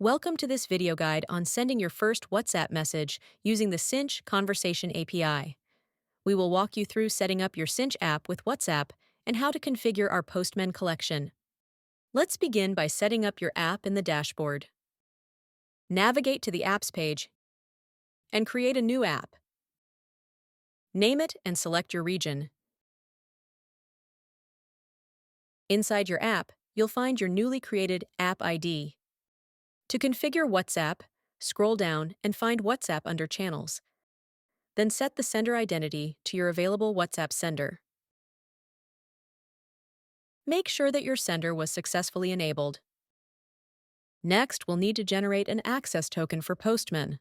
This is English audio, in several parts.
Welcome to this video guide on sending your first WhatsApp message using the Sinch Conversation API. We will walk you through setting up your Sinch app with WhatsApp and how to configure our Postman collection. Let's begin by setting up your app in the dashboard. Navigate to the Apps page and create a new app. Name it and select your region. Inside your app, you'll find your newly created App ID. To configure WhatsApp, scroll down and find WhatsApp under Channels. Then set the sender identity to your available WhatsApp sender. Make sure that your sender was successfully enabled. Next, we'll need to generate an access token for Postman.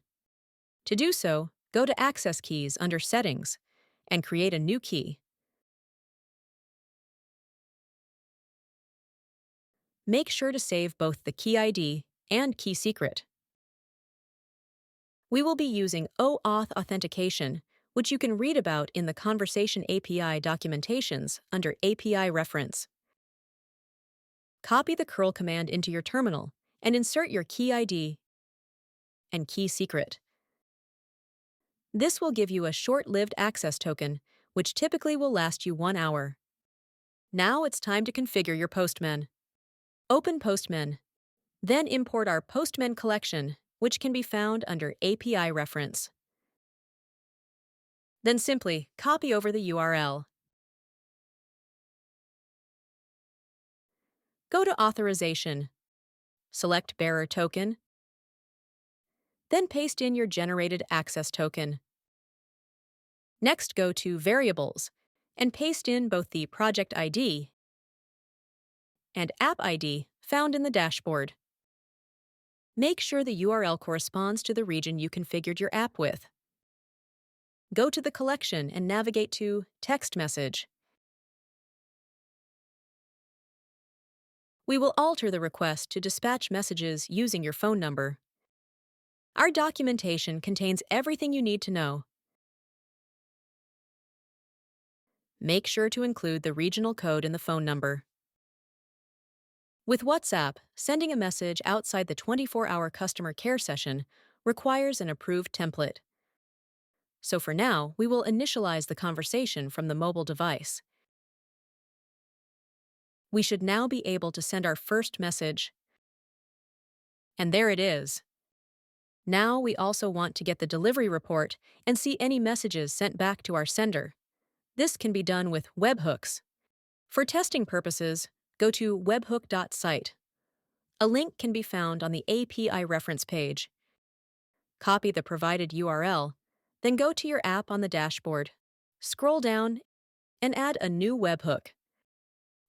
To do so, go to Access Keys under Settings and create a new key. Make sure to save both the key ID and key secret. We will be using OAuth authentication, which you can read about in the Conversation API documentations under API Reference. Copy the curl command into your terminal and insert your key ID and key secret. This will give you a short-lived access token, which typically will last you 1 hour. Now it's time to configure your Postman. Open Postman, then import our Postman collection, which can be found under API Reference. Then simply copy over the URL. Go to Authorization, select Bearer Token, then paste in your generated access token. Next, go to Variables and paste in both the project ID and app ID found in the dashboard. Make sure the URL corresponds to the region you configured your app with. Go to the collection and navigate to Text Message. We will alter the request to dispatch messages using your phone number. Our documentation contains everything you need to know. Make sure to include the regional code in the phone number. With WhatsApp, sending a message outside the 24-hour customer care session requires an approved template. So for now, we will initialize the conversation from the mobile device. We should now be able to send our first message. And there it is. Now we also want to get the delivery report and see any messages sent back to our sender. This can be done with webhooks. For testing purposes, go to webhook.site. A link can be found on the API reference page. Copy the provided URL, then go to your app on the dashboard. Scroll down and add a new webhook.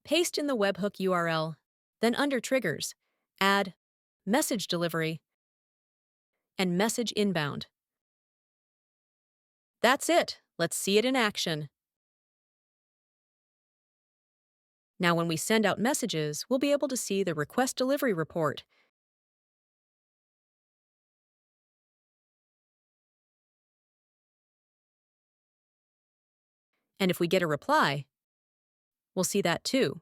Paste in the webhook URL, then under Triggers, add Message Delivery and Message Inbound. That's it. Let's see it in action. Now when we send out messages, we'll be able to see the request delivery report. And if we get a reply, we'll see that too.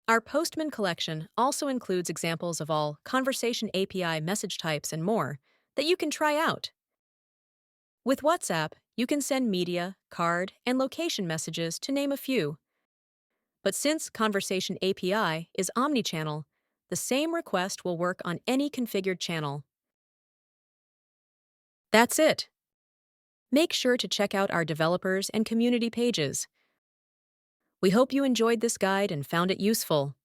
Our Postman collection also includes examples of all Conversation API message types and more that you can try out. With WhatsApp, you can send media, card, and location messages to name a few. But since Conversation API is omnichannel, the same request will work on any configured channel. That's it. Make sure to check out our developers and community pages. We hope you enjoyed this guide and found it useful.